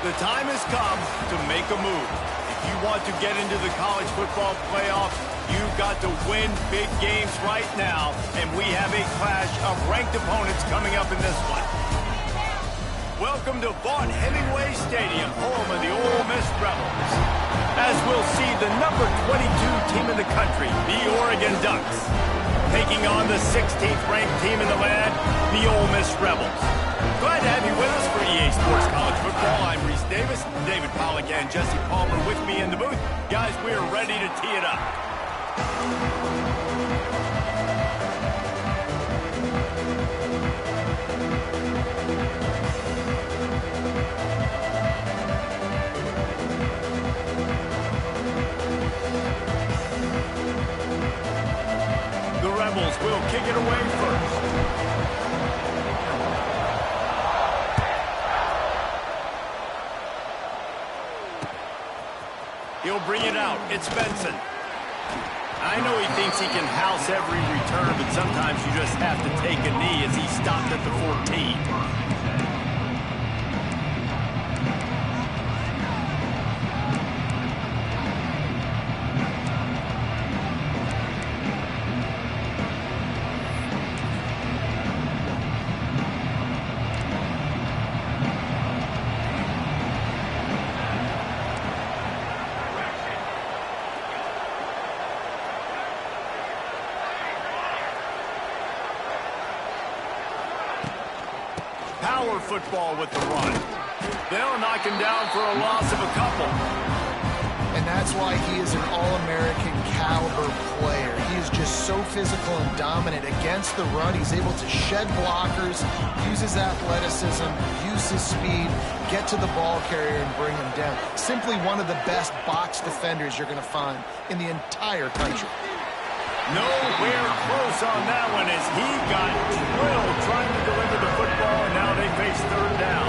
The time has come to make a move. If you want to get into the college football playoffs, you've got to win big games right now, and we have a clash of ranked opponents coming up in this one. Welcome to Vaught Hemingway Stadium, home of the Ole Miss Rebels. As we'll see the number 22 team in the country, the Oregon Ducks, taking on the 16th ranked team in the land, the Ole Miss Rebels. Glad to have you with us for EA Sports College Football. I'm Reese Davis, David Pollack, and Jesse Palmer with me in the booth. Guys, we're ready to tee it up. The Rebels will kick it away first. He'll bring it out. It's Benson. I know he thinks he can house every return, but sometimes you just have to take a knee as he stopped at the 14. Power football with the run. They'll knock him down for a loss of a couple. And that's why he is an All-American caliber player. He is just so physical and dominant against the run. He's able to shed blockers, use his athleticism, use his speed, get to the ball carrier and bring him down. Simply one of the best box defenders you're going to find in the entire country. Nowhere close on that one as he got drilled trying to deliver the football, and now they face third down.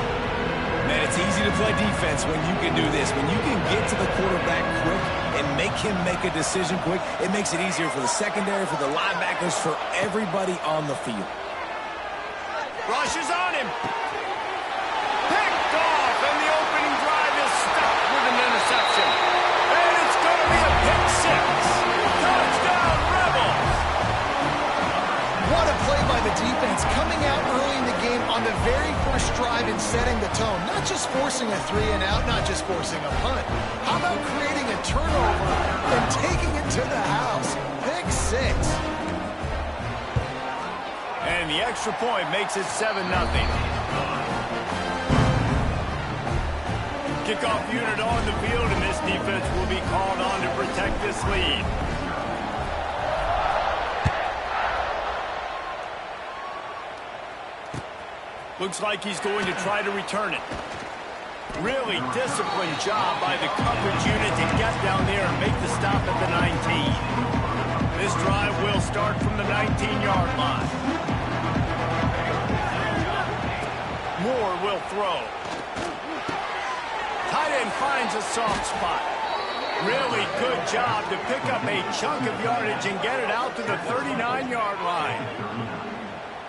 Man, it's easy to play defense when you can do this. When you can get to the quarterback quick and make him make a decision quick, it makes it easier for the secondary, for the linebackers, for everybody on the field. Rush is on him. Picked off, and the opening drive is stopped with an interception. And it's going to be a pick six. Touchdown, Rebels! What a play by the defense, coming out early in the game on the very first drive and setting the tone. Not just forcing a 3-and-out, not just forcing a punt. How about creating a turnover and taking it to the house? Pick six. And the extra point makes it 7-0. Kickoff unit on the field, and this defense will be called on to protect this lead. Looks like he's going to try to return it. Really disciplined job by the coverage unit to get down there and make the stop at the 19. This drive will start from the 19-yard line. Moore will throw. Tight end finds a soft spot. Really good job to pick up a chunk of yardage and get it out to the 39-yard line.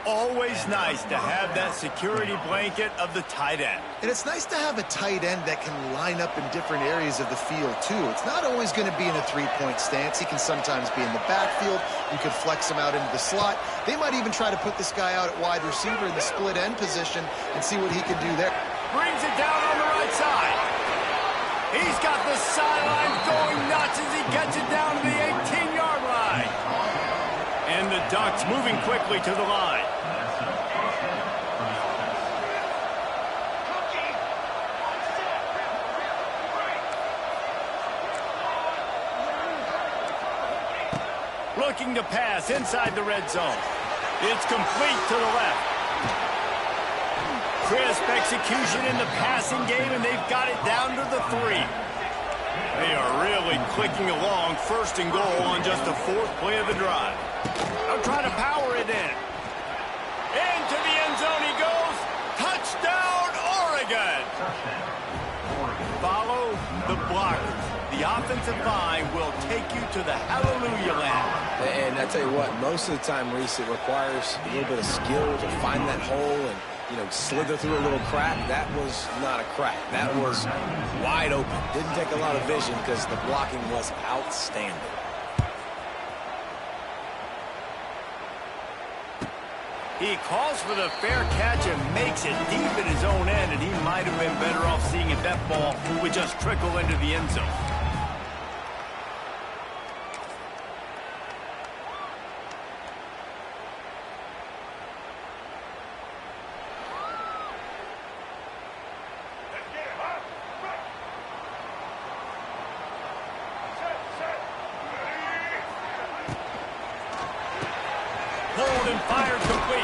Always nice to have that security blanket of the tight end. And it's nice to have a tight end that can line up in different areas of the field, too. It's not always going to be in a three-point stance. He can sometimes be in the backfield. You could flex him out into the slot. They might even try to put this guy out at wide receiver in the split end position and see what he can do there. Brings it down on the right side. He's got the sideline going nuts as he gets it down to the 18-yard line. And the Ducks moving quickly to the line. Looking to pass inside the red zone. It's complete to the left. Crisp execution in the passing game, and they've got it down to the 3. They are really clicking along, first and goal on just the 4th play of the drive. They'll try to power it in. Into the end zone he goes. Touchdown, Oregon! Follow the blockers. The offensive line will take you to the hallelujah land. And I tell you what, most of the time, Reese, it requires a little bit of skill to find that hole and slither through a little crack. That was not a crack. That was wide open. Didn't take a lot of vision because the blocking was outstanding. He calls for the fair catch and makes it deep in his own end, and he might have been better off seeing if that ball would just trickle into the end zone. Pulled and fired complete.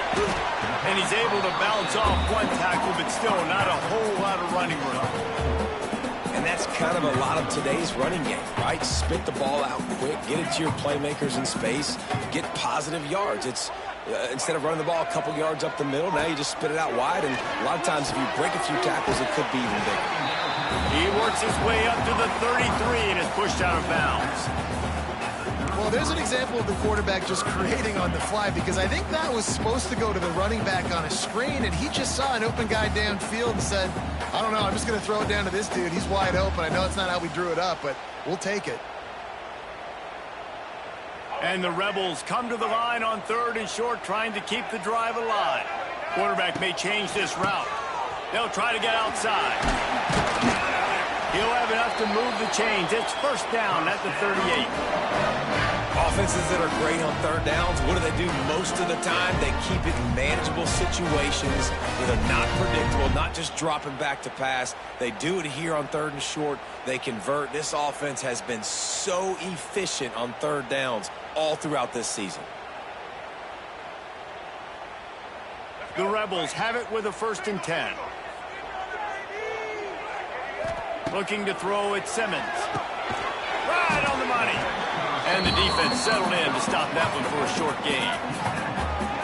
And he's able to bounce off one tackle, but still not a whole lot of running room. And that's kind of a lot of today's running game, right? Spit the ball out quick, get it to your playmakers in space, get positive yards. It's instead of running the ball a couple yards up the middle, now you just spit it out wide, and a lot of times if you break a few tackles, it could be even bigger. He works his way up to the 33 and is pushed out of bounds. Well, there's an example of the quarterback just creating on the fly, because I think that was supposed to go to the running back on a screen, and he just saw an open guy downfield and said, I don't know, I'm just going to throw it down to this dude. He's wide open. I know it's not how we drew it up, but we'll take it. And the Rebels come to the line on 3rd and short, trying to keep the drive alive. Quarterback may change this route. They'll try to get outside. He'll have enough to move the chains. It's first down at the 38. Offenses that are great on 3rd downs, what do? Most of the time, they keep it in manageable situations that are not predictable, not just dropping back to pass. They do it here on 3rd and short. They convert. This offense has been so efficient on 3rd downs all throughout this season. The Rebels have it with a 1st and 10. Looking to throw at Simmons. Right on the money. And the defense settled in to stop that one for a short gain.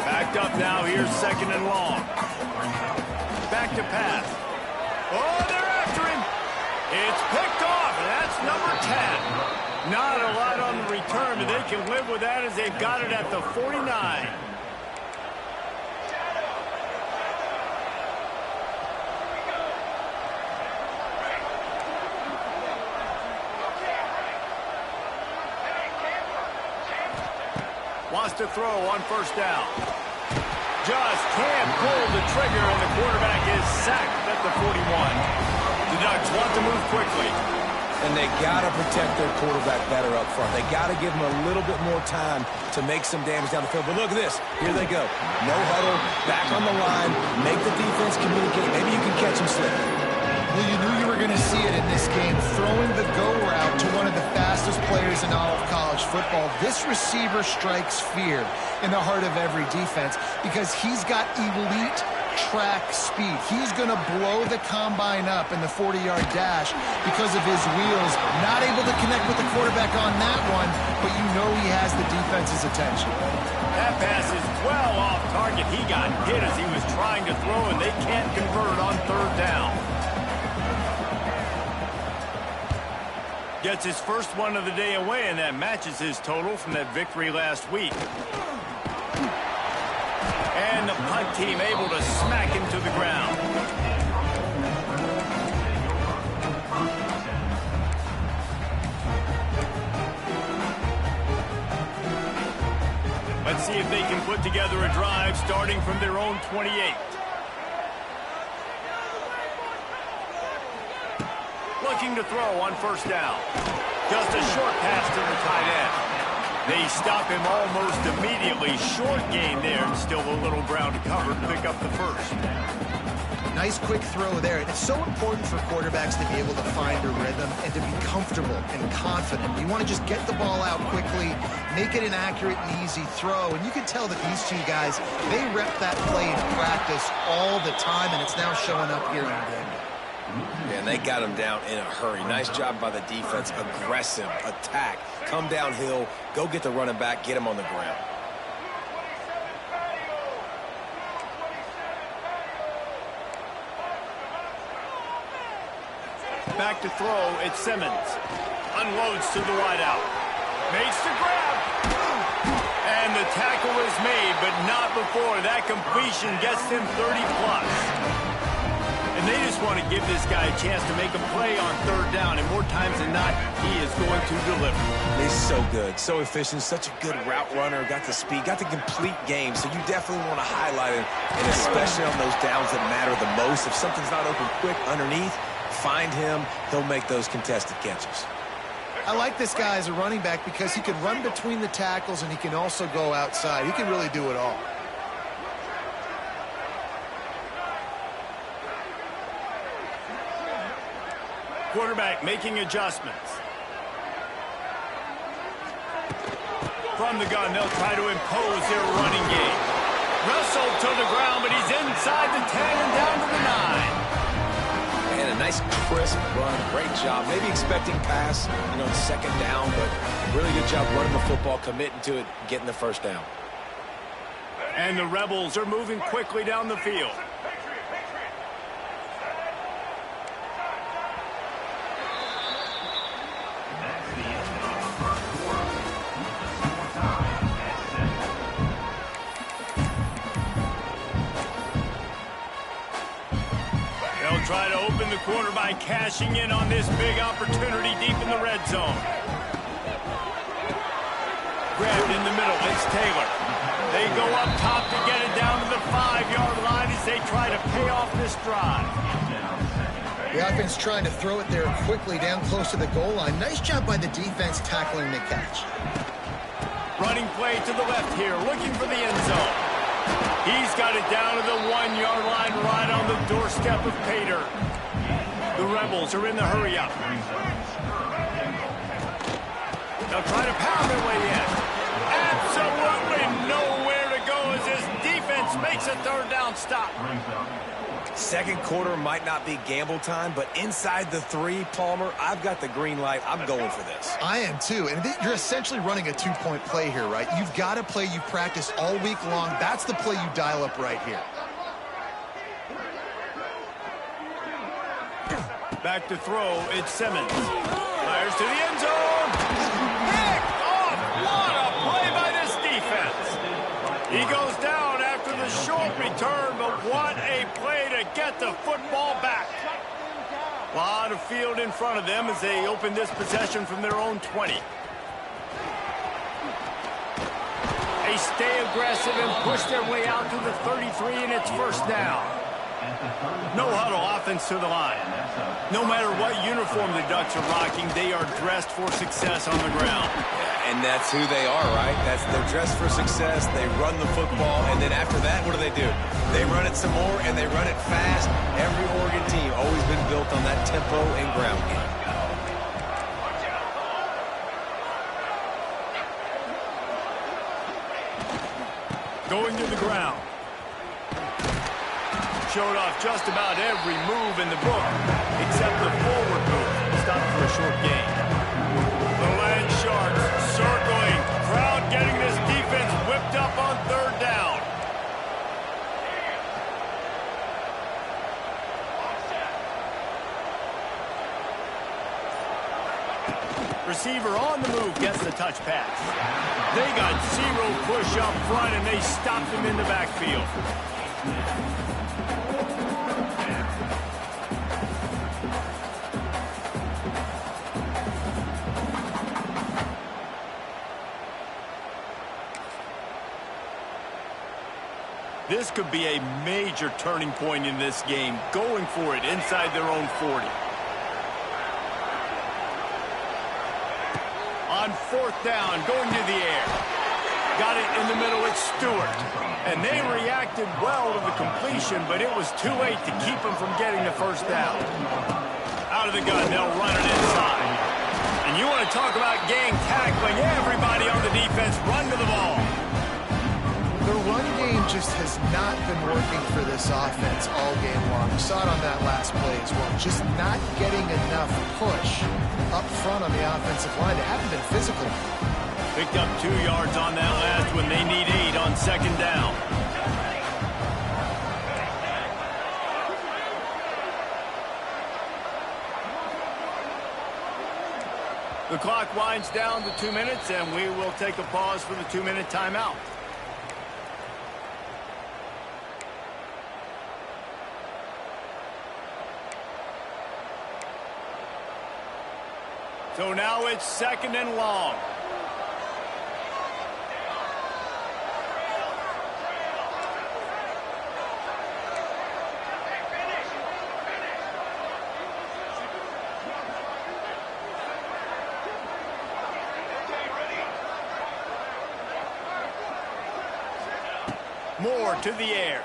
Backed up now. Here's 2nd and long. Back to pass. Oh, they're after him. It's picked off, and that's number 10. Not a lot on the return, but they can live with that as they've got it at the 49. Wants to throw on 1st down. Just can't pull the trigger, and the quarterback is sacked at the 41. The Ducks want to move quickly. And they got to protect their quarterback better up front. They got to give him a little bit more time to make some damage down the field. But look at this. Here they go. No huddle, back on the line, make the defense communicate. Maybe you can catch him slipping. Well, you knew you were going to see it in this game, throwing the go route to one of the fastest players in all of college football. This receiver strikes fear in the heart of every defense because he's got elite track speed. He's going to blow the combine up in the 40-yard dash because of his wheels. Not able to connect with the quarterback on that one, but you know he has the defense's attention. That pass is well off target. He got hit as he was trying to throw, and they can't convert on 3rd down. Gets his first one of the day away, and that matches his total from that victory last week. And the punt team able to smack him to the ground. Let's see if they can put together a drive starting from their own 28. Looking to throw on 1st down. Just a short pass to the tight end. They stop him almost immediately. Short gain there, and still a little ground to cover to pick up the 1st. Nice quick throw there. And it's so important for quarterbacks to be able to find a rhythm and to be comfortable and confident. You want to just get the ball out quickly, make it an accurate and easy throw. And you can tell that these two guys, they rep that play in practice all the time, and it's now showing up here in the game. Yeah, and they got him down in a hurry. Nice job by the defense. Aggressive attack. Come downhill. Go get the running back. Get him on the ground. Back to throw. It's Simmons. Unloads to the wideout. Makes the grab. And the tackle is made, but not before that completion gets him 30-plus. And they just want to give this guy a chance to make a play on third down, and more times than not, he is going to deliver. He's so good, so efficient, such a good route runner, got the speed, got the complete game, so you definitely want to highlight it, and especially on those downs that matter the most. If something's not open quick underneath, find him, he'll make those contested catches. I like this guy as a running back because he can run between the tackles and he can also go outside. He can really do it all. Quarterback making adjustments. From the gun, they'll try to impose their running game. Wrestled to the ground, but he's inside the 10 and down to the 9. And a nice crisp run, great job. Maybe expecting pass, second down, but really good job running the football, committing to it, getting the first down. And the Rebels are moving quickly down the field. Try to open the corner by cashing in on this big opportunity deep in the red zone. Grabbed in the middle, it's Taylor. They go up top to get it down to the 5-yard line as they try to pay off this drive. The offense trying to throw it there quickly down close to the goal line. Nice job by the defense tackling the catch. Running play to the left here, looking for the end zone. He's got it down to the 1-yard line right on the doorstep of Pater. The Rebels are in the hurry-up. They'll try to pound their way in. Absolutely nowhere to go as this defense makes a third down stop. Second quarter might not be gamble time, but inside the 3, Palmer, I've got the green light. I'm going for this. I am too, and you're essentially running a 2-point play here, right? You've got a play you practice all week long. That's the play you dial up right here. Back to throw, it's Simmons. Fires to the end zone. Picked off. What a play by this defense. He goes down after the short return, but what a play to get the football back. A lot of field in front of them as they open this possession from their own 20. They stay aggressive and push their way out to the 33, and it's first down. No huddle offense to the line. No matter what uniform the Ducks are rocking, they are dressed for success on the ground. And that's who they are, right? They're dressed for success. They run the football, and then after that, what do? They run it some more, and they run it fast. Every Oregon team always been built on that tempo and ground game. Going to the ground. Showed off just about every move in the book, except the forward move. Stopped for a short gain. The Land Sharks circling. Crowd getting this defense whipped up on third down. Receiver on the move gets the touch pass. They got zero push up front, and they stopped him in the backfield. This could be a major turning point in this game, going for it inside their own 40. On fourth down, going to the air. Got it in the middle, it's Stewart. And they reacted well to the completion, but it was too late to keep them from getting the first down. Out of the gun, they'll run it inside. And you want to talk about gang tackling, everybody on the defense run to the ball. The run game just has not been working for this offense all game long. We saw it on that last play as well. Just not getting enough push up front on the offensive line. They haven't been physical. Picked up 2 yards on that last one. They need 8 on second down. The clock winds down to 2 minutes, and we will take a pause for the 2-minute timeout. So now it's 2nd and long. Moore to the air.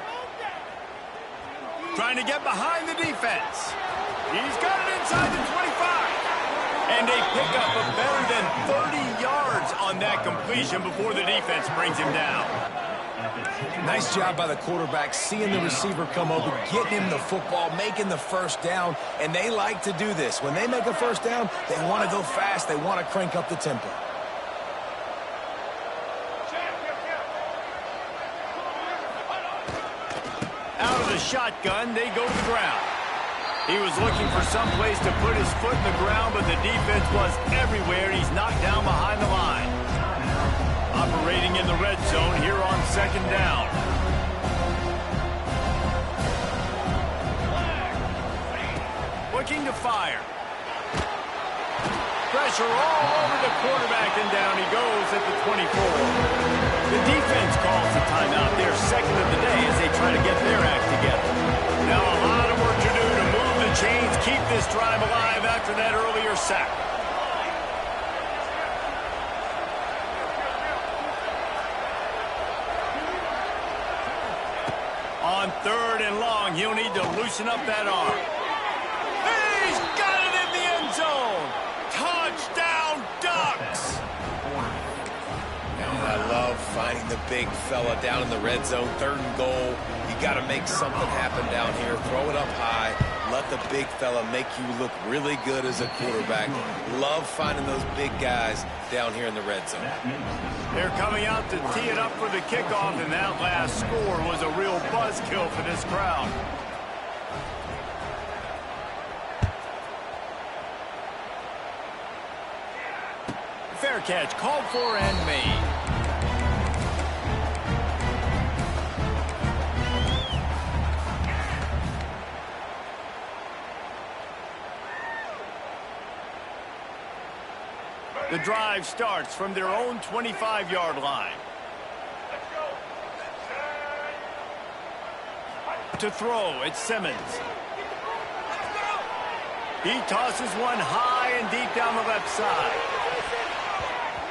Trying to get behind the defense. He's got it inside the 25. And a pickup of better than 30 yards on that completion before the defense brings him down. Nice job by the quarterback, seeing the receiver come open, getting him the football, making the first down. And they like to do this. When they make a first down, they want to go fast. They want to crank up the tempo. Out of the shotgun, they go to the ground. He was looking for some place to put his foot in the ground, but the defense was everywhere. He's knocked down behind the line. Operating in the red zone here on 2nd down. Looking to fire. Pressure all over the quarterback, and down he goes at the 24. The defense calls the timeout. They're 2nd of the day as they try to get their act together. Now a lot of work to do to move the chains, keep this drive alive after that earlier sack. On 3rd and long, he'll need to loosen up that arm. He's got it in the end zone. Touchdown, Ducks! And I love finding the big fella down in the red zone. 3rd and goal. You got to make something happen down here. Throw it up high. Let the big fella make you look really good as a quarterback. Love finding those big guys down here in the red zone. They're coming out to tee it up for the kickoff, and that last score was a real buzzkill for this crowd. Fair catch, called for and made. The drive starts from their own 25-yard line. To throw, it's Simmons. He tosses one high and deep down the left side.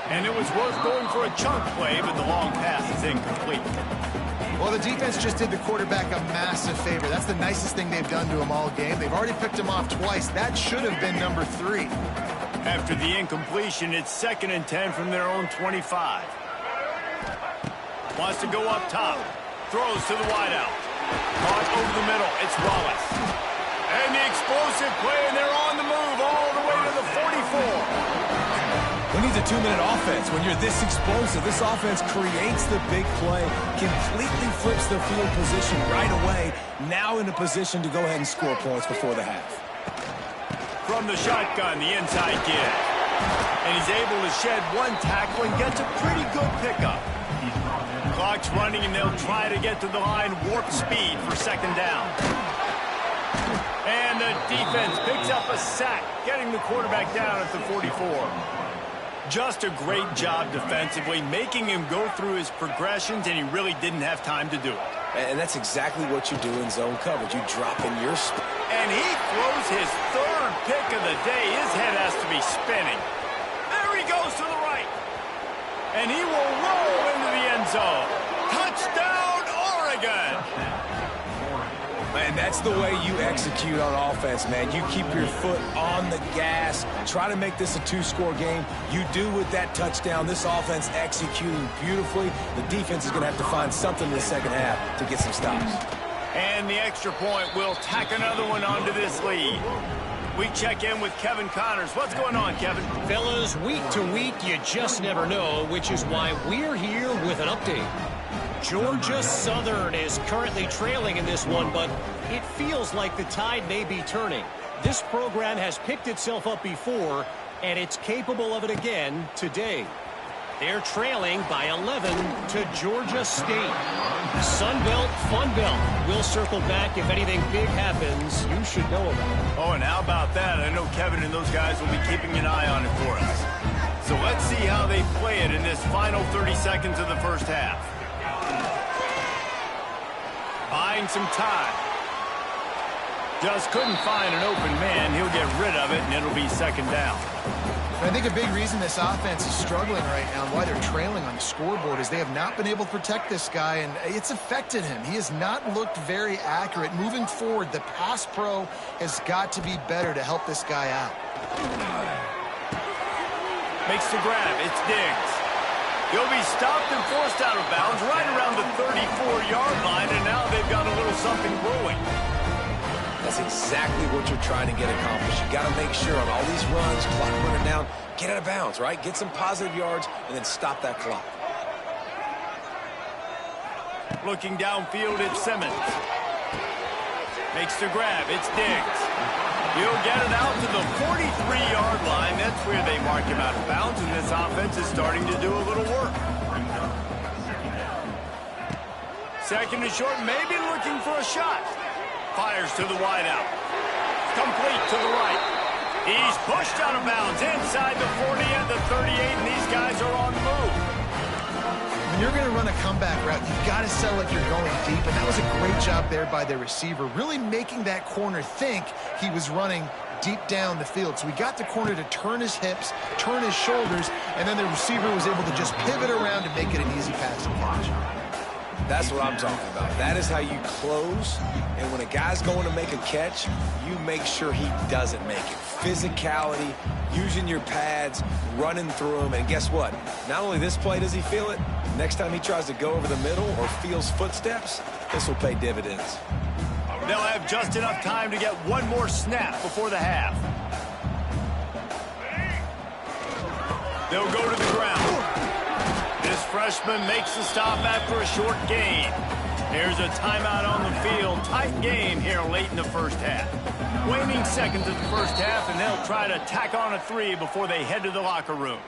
And it was worth going for a chunk play, but the long pass is incomplete. Well, the defense just did the quarterback a massive favor. That's the nicest thing they've done to him all game. They've already picked him off twice. That should have been number 3. After the incompletion, it's 2nd and 10 from their own 25. Wants to go up top. Throws to the wideout. Caught over the middle. It's Wallace. And the explosive play, and they're on the move all the way to the 44. Who needs a 2-minute offense? When you're this explosive, this offense creates the big play, completely flips the field position right away, now in a position to go ahead and score points before the half. From the shotgun, the inside give. And he's able to shed one tackle and gets a pretty good pickup. Clock's running, and they'll try to get to the line warp speed for 2nd down. And the defense picks up a sack, getting the quarterback down at the 44. Just a great job defensively, making him go through his progressions, and he really didn't have time to do it. And that's exactly what you do in zone coverage. You drop in your speed. And he throws his 3rd pick of the day. His head has to be spinning. There he goes to the right. And he will roll into the end zone. Touchdown, Oregon! Man, that's the way you execute on offense, man. You keep your foot on the gas. Try to make this a 2-score game. You do with that touchdown. This offense executing beautifully. The defense is going to have to find something in the second half to get some stops. And the extra point will tack another one onto this lead. We check in with Kevin Connors. What's going on, Kevin? Fellas, week to week, you just never know, which is why we're here with an update. Georgia Southern is currently trailing in this one, but it feels like the tide may be turning. This program has picked itself up before, And it's capable of it again today. They're trailing by 11 to Georgia State. Sun Belt, Fun Belt. We'll circle back if anything big happens you should know about. Oh, and how about that? I know Kevin and those guys will be keeping an eye on it for us. So let's see how they play it in this final 30 seconds of the first half. Buying some time. Just couldn't find an open man. He'll get rid of it, and it'll be second down. I think a big reason this offense is struggling right now and why they're trailing on the scoreboard is they have not been able to protect this guy, and it's affected him. He has not looked very accurate. Moving forward, the pass pro has got to be better to help this guy out. Makes the grab. It's Diggs. He'll be stopped and forced out of bounds right around the 34-yard line, and now they've got a little something brewing. That's exactly what you're trying to get accomplished. You got to make sure on all these runs, clock running down, get out of bounds, right? Get some positive yards, and then stop that clock. Looking downfield, it's Simmons. Makes the grab. It's Diggs. He'll get it out to the 43-yard line. That's where they mark him out of bounds, and this offense is starting to do a little work. Second and short, maybe looking for a shot. Fires to the wideout. Complete to the right. He's pushed out of bounds inside the 40 and the 38, and these guys are on the move. When you're going to run a comeback route, you've got to sell like you're going deep, and that was a great job there by the receiver, really making that corner think he was running deep down the field. So we got the corner to turn his hips, turn his shoulders, and then the receiver was able to just pivot around and make it an easy pass and catch. That's what I'm talking about. That is how you close. And when a guy's going to make a catch, you make sure he doesn't make it. Physicality, using your pads, running through them. And guess what? Not only this play does he feel it, next time he tries to go over the middle or feels footsteps, this will pay dividends. They'll have just enough time to get one more snap before the half. They'll go to the ground. This freshman makes the stop after a short gain. There's a timeout on the field. Tight game here late in the first half. Waning seconds of the first half, and they'll try to tack on a 3 before they head to the locker room.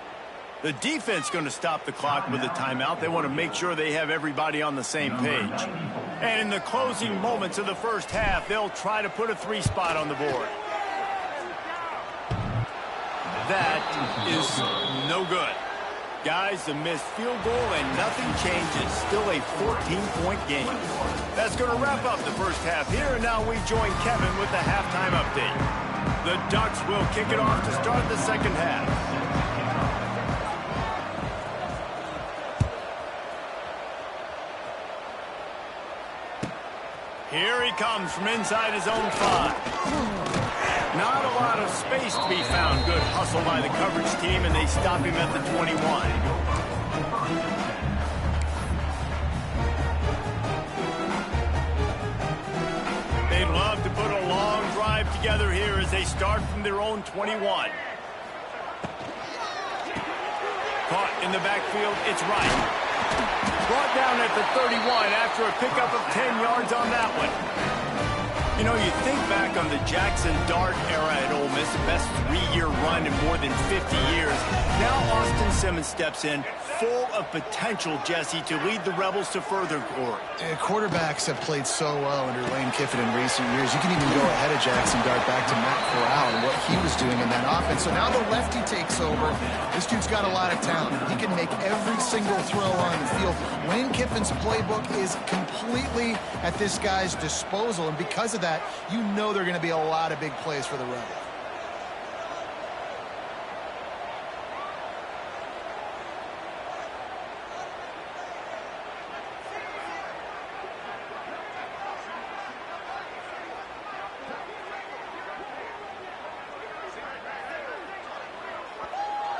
The defense going to stop the clock with a timeout. They want to make sure they have everybody on the same page. And in the closing moments of the first half, they'll try to put a 3 spot on the board. That is no good. Guys, the missed field goal and nothing changes. Still a 14-point game. That's going to wrap up the first half here, and now we join Kevin with the halftime update. The Ducks will kick it off to start the second half. Here he comes from inside his own 5. Not a lot of space to be found. Good hustle by the coverage team, and they stop him at the 21. They'd love to put a long drive together here as they start from their own 21. Caught in the backfield, it's right. Brought down at the 31 after a pickup of 10 yards on that one. You know, you think back on the Jackson Dart era at Ole Miss, the best 3-year run in more than 50 years. Now Austin Simmons steps in, full of potential, Jesse, to lead the Rebels to further glory. Quarterbacks have played so well under Lane Kiffin in recent years. You can even go ahead of Jackson Dart back to Matt Corral and what he was doing in that offense. So now the lefty takes over. This dude's got a lot of talent. He can make every single throw on the field. Lane Kiffin's playbook is completely at this guy's disposal, and because of that, you know there are going to be a lot of big plays for the Rebels.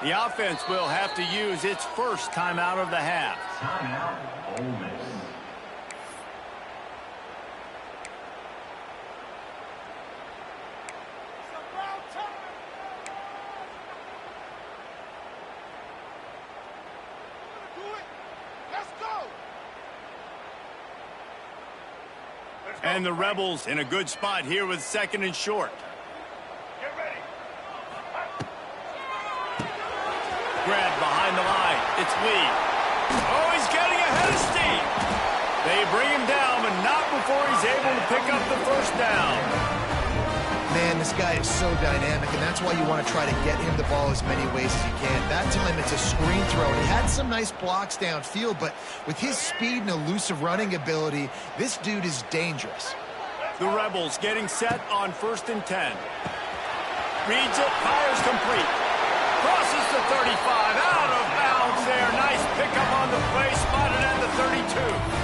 The offense will have to use its first timeout of the half. Timeout, Ole Miss. And the Rebels in a good spot here with second and short. grab behind the line. It's Lee. Oh, he's getting ahead of steam. They bring him down, but not before he's able to pick up the first down. Man, this guy is so dynamic, and that's why you want to try to get him the ball as many ways as you can. That time, it's a screen throw. He had some nice blocks downfield, but with his speed and elusive running ability, this dude is dangerous. The Rebels getting set on 1st and 10. Reads it, fires complete. Crosses the 35, out of bounds there. Nice pickup on the play, spotted at the 32.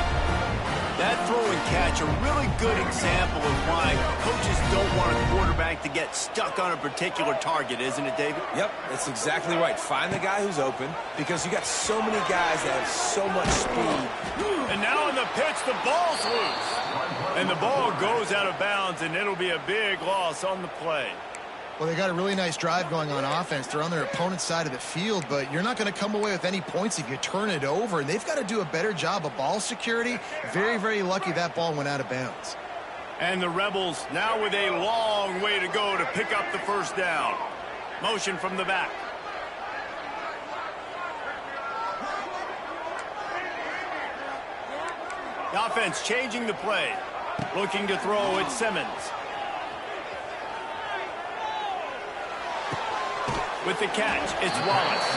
That throw and catch, a really good example of why coaches don't want a quarterback to get stuck on a particular target, isn't it, David? Yep, that's exactly right. Find the guy who's open, because you got so many guys that have so much speed. And now on the pitch, the ball's loose. And the ball goes out of bounds, and it'll be a big loss on the play. Well, they got a really nice drive going on offense. They're on their opponent's side of the field, but you're not going to come away with any points if you turn it over. And they've got to do a better job of ball security. Very, very lucky that ball went out of bounds. And the Rebels now with a long way to go to pick up the first down. Motion from the back. The offense changing the play. Looking to throw at Simmons. With the catch, it's Wallace.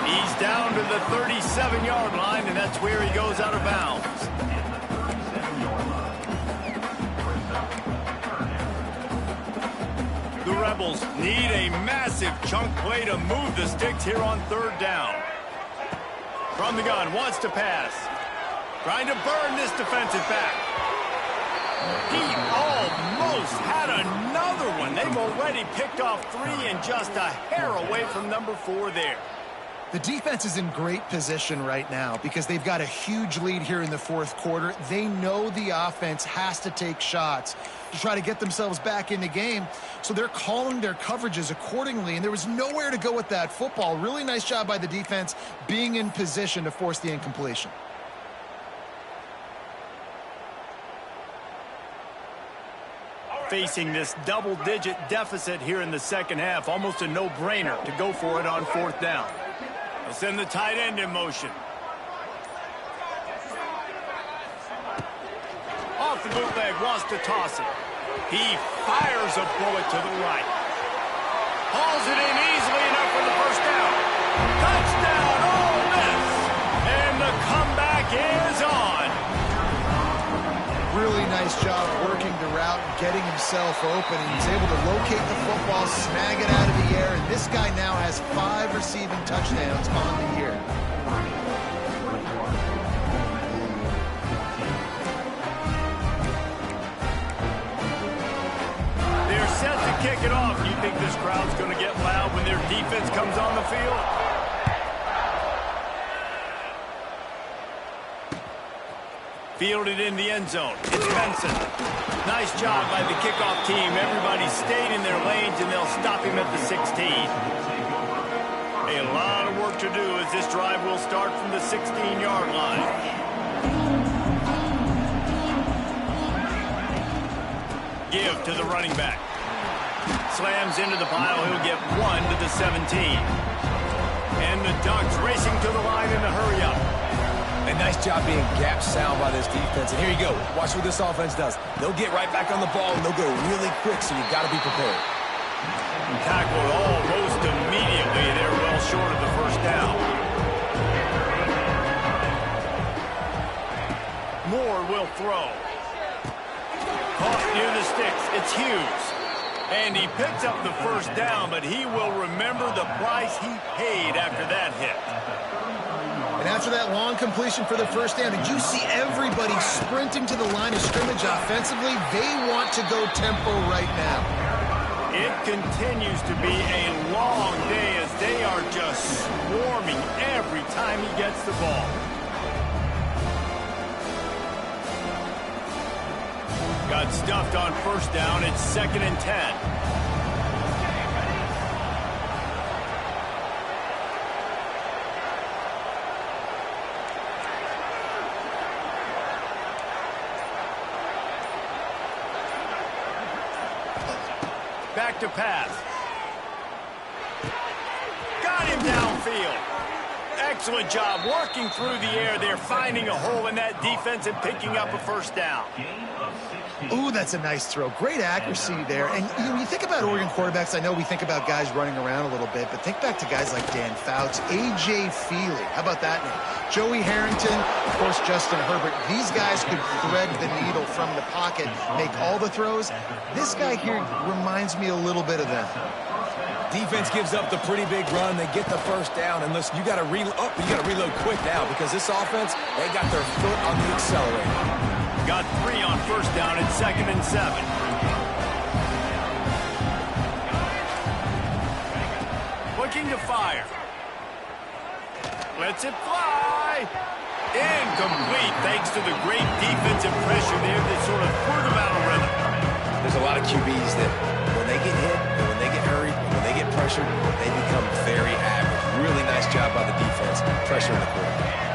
He's down to the 37-yard line, and that's where he goes out of bounds. The Rebels need a massive chunk play to move the sticks here on 3rd down. From the gun, wants to pass. Trying to burn this defensive back. He almost had another one. They've already picked off 3 and just a hair away from number 4 there. The defense is in great position right now because they've got a huge lead here in the 4th quarter. They know the offense has to take shots to try to get themselves back in the game, so they're calling their coverages accordingly, and there was nowhere to go with that football. Really nice job by the defense being in position to force the incompletion. Facing this double-digit deficit here in the 2nd half, almost a no-brainer to go for it on 4th down. They'll send the tight end in motion. Off the bootleg, wants to toss it. He fires a bullet to the right. Hauls it in easily enough for the first down. Touchdown, Ole Miss! And the comeback is on. Really nice job working the route and getting himself open. And he's able to locate the football, snag it out of the air, and this guy now has 5 receiving touchdowns on the year. They're set to kick it off. You think this crowd's going to get loud when their defense comes on the field? Fielded in the end zone. It's Benson. Nice job by the kickoff team. Everybody stayed in their lanes, and they'll stop him at the 16. A lot of work to do as this drive will start from the 16-yard line. Give to the running back. Slams into the pile. He'll get 1 to the 17. And the Ducks racing to the line in the hurry-up. A nice job being gap sound by this defense. And here you go. Watch what this offense does. They'll get right back on the ball, and they'll go really quick, so you've got to be prepared. Tackled almost immediately. They're well short of the first down. Moore will throw. Caught near the sticks. It's Hughes. And he picks up the first down, but he will remember the price he paid after that hit. And after that long completion for the first down, did you see everybody sprinting to the line of scrimmage offensively? They want to go tempo right now. It continues to be a long day as they are just swarming every time he gets the ball. Got stuffed on first down. It's 2nd and 10. Back to pass. Got got him downfield. Excellent job working through the air there, finding a hole in that defense and picking up a first down. Ooh, that's a nice throw. Great accuracy there. And you think about Oregon quarterbacks, I know we think about guys running around a little bit, but think back to guys like Dan Fouts, A.J. Feely. How about that name? Joey Harrington, of course, Justin Herbert. These guys could thread the needle from the pocket, make all the throws. This guy here reminds me a little bit of them. Defense gives up the pretty big run. They get the first down. And listen, you got to reload quick now because this offense, they got their foot on the accelerator. Got 3 on first down at 2nd and 7. Looking to fire. Lets it fly. Incomplete thanks to the great defensive pressure there that sort of threw them out of rhythm. There's a lot of QBs that when they get hit, when they get hurried, when they get pressured, they become very average. Really nice job by the defense, pressuring the quarterback.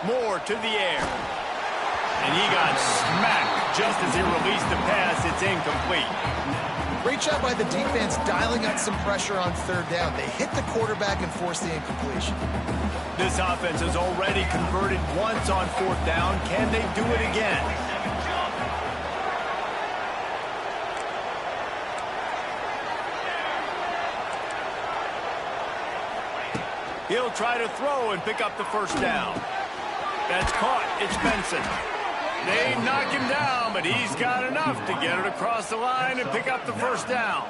Moore to the air. And he got smacked just as he released the pass. It's incomplete. Great job by the defense dialing up some pressure on 3rd down. They hit the quarterback and forced the incompletion. This offense has already converted once on 4th down. Can they do it again? He'll try to throw and pick up the first down. That's caught. It's Benson. They knock him down, but he's got enough to get it across the line and pick up the first down.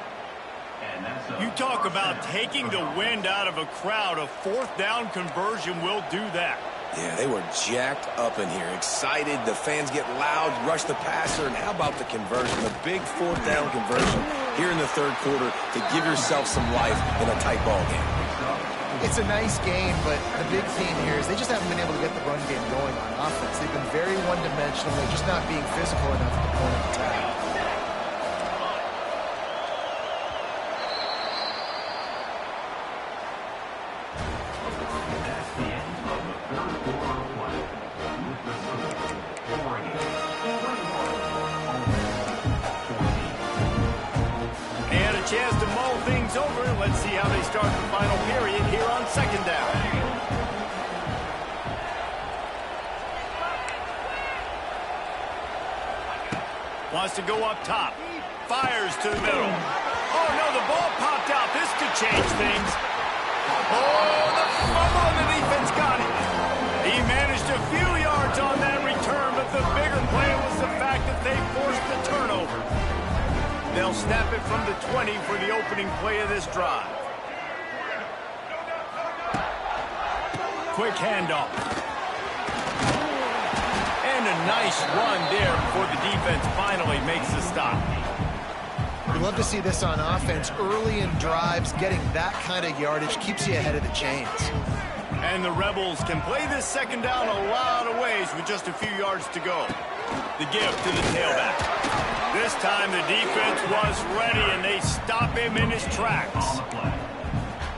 You talk about taking the wind out of a crowd. A 4th down conversion will do that. Yeah, they were jacked up in here, excited. The fans get loud, rush the passer, and how about the conversion? The big 4th down conversion here in the 3rd quarter to give yourself some life in a tight ball game. It's a nice game, but the big theme here is they just haven't been able to get the run game going on offense. They've been very one-dimensional. They're just not being physical enough at the point of attack. That's the end of the 3rd quarter of play. With the score, Oregon 21, And a chance to mull things over. Let's see how they start the final period here on 2nd down. Wants to go up top. Fires to the middle. Oh, no, the ball popped out. This could change things. Oh, the fumble, and the defense got it. He managed a few yards on that return, but the bigger play was the fact that they forced the turnover. They'll snap it from the 20 for the opening play of this drive. Quick handoff. And a nice run there before the defense finally makes the stop. We love to see this on offense. Early in drives, getting that kind of yardage keeps you ahead of the chains. And the Rebels can play this 2nd down a lot of ways with just a few yards to go. The give to the tailback. This time the defense was ready, and they stop him in his tracks.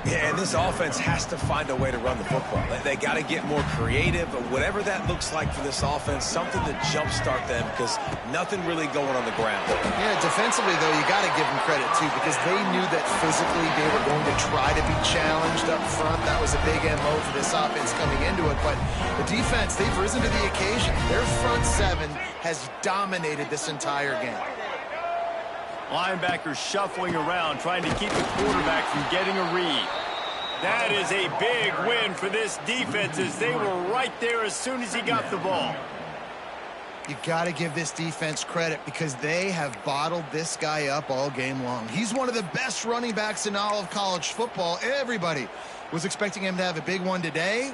Yeah, and this offense has to find a way to run the football. They got to get more creative, but whatever that looks like for this offense, something to jumpstart them because nothing really going on the ground. Yeah, defensively, though, you got to give them credit, too, because they knew that physically they were going to try to be challenged up front. That was a big MO for this offense coming into it, but the defense, they've risen to the occasion. Their front 7 has dominated this entire game. Linebackers shuffling around, trying to keep the quarterback from getting a read. That is a big win for this defense as they were right there as soon as he got the ball. You got to give this defense credit because they have bottled this guy up all game long. He's one of the best running backs in all of college football. Everybody was expecting him to have a big one today.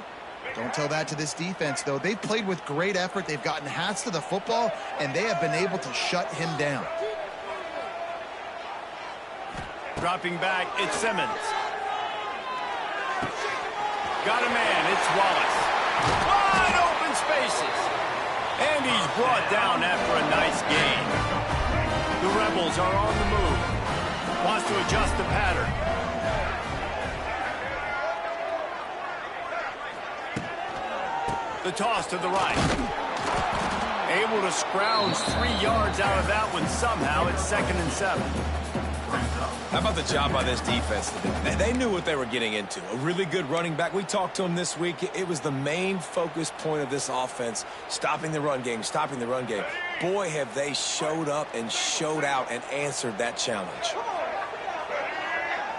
Don't tell that to this defense, though. They've played with great effort. They've gotten hats to the football, and they have been able to shut him down. Dropping back, it's Simmons. Got a man, it's Wallace. Wide open spaces. And he's brought down after a nice gain. The Rebels are on the move. Wants to adjust the pattern. The toss to the right. Able to scrounge 3 yards out of that one somehow. It's 2nd and 7. How about the job by this defense today? They knew what they were getting into. A really good running back. We talked to him this week. It was the main focus point of this offense, stopping the run game, stopping the run game. Boy, have they showed up and showed out and answered that challenge.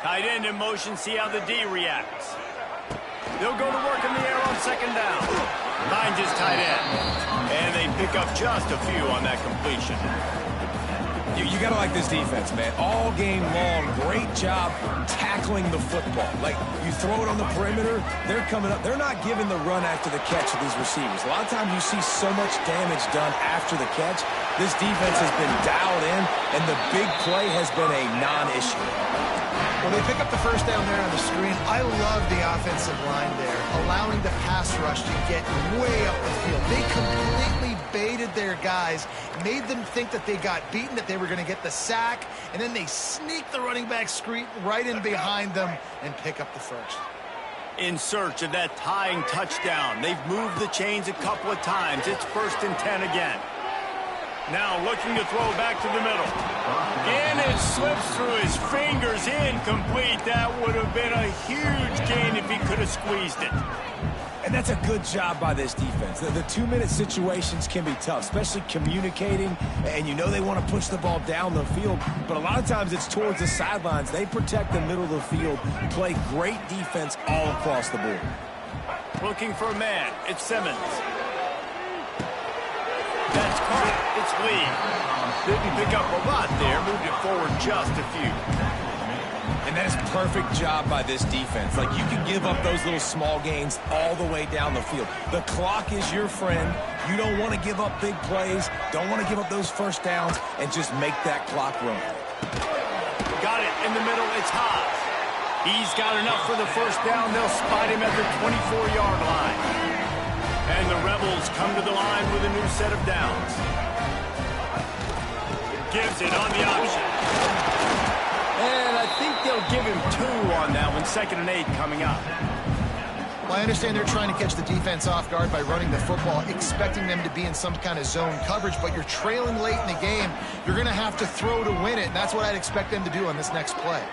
Tight end in motion, see how the D reacts. They'll go to work in the air on 2nd down. Finds his tight end. And they pick up just a few on that completion. You got to like this defense, man. All game long, great job tackling the football. Like, you throw it on the perimeter, they're coming up. They're not giving the run after the catch to these receivers. A lot of times you see so much damage done after the catch. This defense has been dialed in, and the big play has been a non-issue. Well, they pick up the first down there on the screen. I love the offensive line there, allowing the pass rush to get way up the field. They completely baited their guys, made them think that they got beaten, that they were going to get the sack, and then they sneak the running back screen right in behind them and pick up the first. In search of that tying touchdown. They've moved the chains a couple of times. It's 1st and 10 again. Now looking to throw back to the middle. And it slips through his fingers, incomplete. That would have been a huge gain if he could have squeezed it. And that's a good job by this defense. The 2-minute situations can be tough, especially communicating, and you know they want to push the ball down the field, but a lot of times it's towards the sidelines. They protect the middle of the field, play great defense all across the board. Looking for a man. It's Simmons. That's caught. It's Lee. Didn't pick up a lot there. Moved it forward just a few. And that is a perfect job by this defense. Like, you can give up those little small gains all the way down the field. The clock is your friend. You don't want to give up big plays. Don't want to give up those first downs, and just make that clock run. Got it in the middle. It's Haas. He's got enough for the first down. They'll spot him at the 24-yard line. And the Rebels come to the line with a new set of downs. Gives it on the option. And I think they'll give him 2 on that one. 2nd and 8 coming up. Well, I understand they're trying to catch the defense off guard by running the football, expecting them to be in some kind of zone coverage, but you're trailing late in the game. You're going to have to throw to win it, and that's what I'd expect them to do on this next play.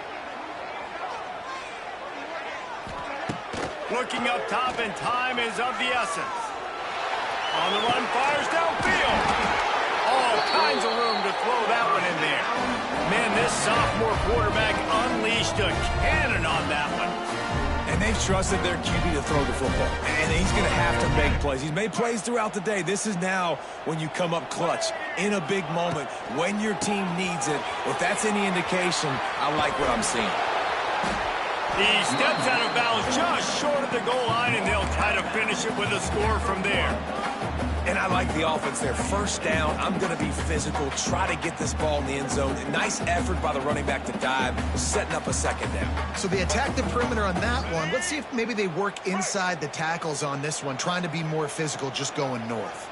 Looking up top, and time is of the essence. On the run, fires downfield. All kinds of room to throw that one in there. Man, this sophomore quarterback unleashed a cannon on that one. And they've trusted their QB to throw the football. And he's going to have to make plays. He's made plays throughout the day. This is now when you come up clutch in a big moment when your team needs it. If that's any indication, I like what I'm seeing. He steps out of bounds just short of the goal line, and they'll try to finish it with a score from there. And I like the offense there. First down, I'm going to be physical, try to get this ball in the end zone. A nice effort by the running back to dive, setting up a 2nd down. So they attack the perimeter on that one. Let's see if maybe they work inside the tackles on this one, trying to be more physical, just going north.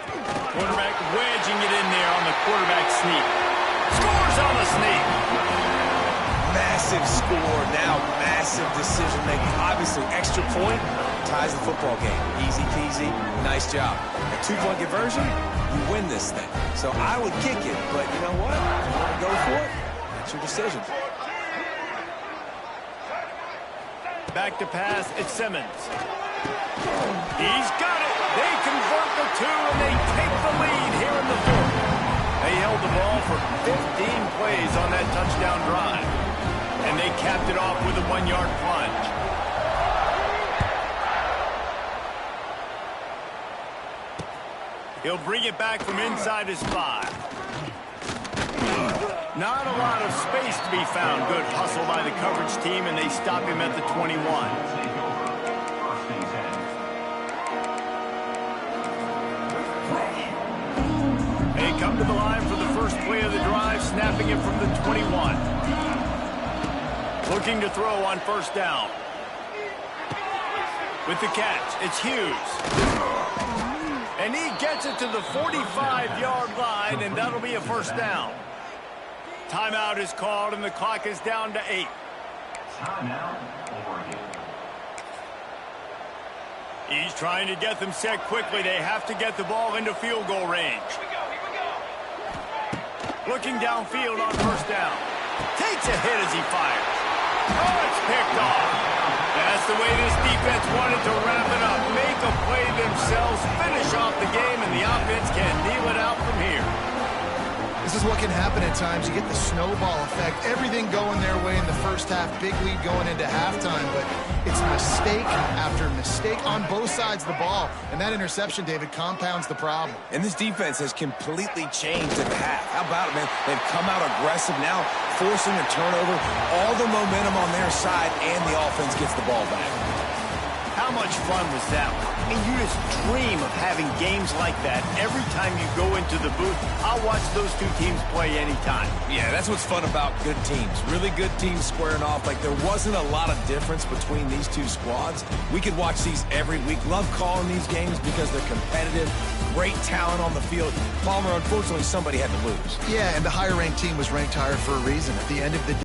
Quarterback wedging it in there on the quarterback sneak. Scores on the sneak. Massive score, now massive decision-making. Obviously, extra point ties the football game. Easy peasy, nice job. A 2-point conversion, you win this thing. So I would kick it, but you know what? If you want to go for it, that's your decision. Back to pass, it's Simmons. He's got it. They convert the 2, and they take the lead here in the 4th. They held the ball for 15 plays on that touchdown drive. And they capped it off with a 1-yard plunge. He'll bring it back from inside his 5. Not a lot of space to be found. Good hustle by the coverage team, and they stop him at the 21. They come to the line for the first play of the drive, snapping it from the 21. Looking to throw on first down. With the catch, it's Hughes. And he gets it to the 45-yard line, and that'll be a first down. Timeout is called, and the clock is down to 8. Timeout, Oregon. He's trying to get them set quickly. They have to get the ball into field goal range. Looking downfield on first down. Takes a hit as he fires. Oh, it's picked off. That's the way this defense wanted to wrap it up. Make a play themselves, finish off the game, and the offense can kneel it out from here. This is what can happen at times. You get the snowball effect. Everything going their way in the first half. Big lead going into halftime, but it's mistake after mistake on both sides of the ball. And that interception, David, compounds the problem. And this defense has completely changed at the half. How about it, man? They've come out aggressive now, forcing a turnover, all the momentum on their side, and the offense gets the ball back. How much fun was that one? I mean, you just dream of having games like that every time you go into the booth. I'll watch those two teams play anytime. Yeah, that's what's fun about good teams. Really good teams squaring off. Like, there wasn't a lot of difference between these two squads. We could watch these every week. Love calling these games because they're competitive. Great talent on the field. Palmer, unfortunately, somebody had to lose. Yeah, and the higher-ranked team was ranked higher for a reason. At the end of the day,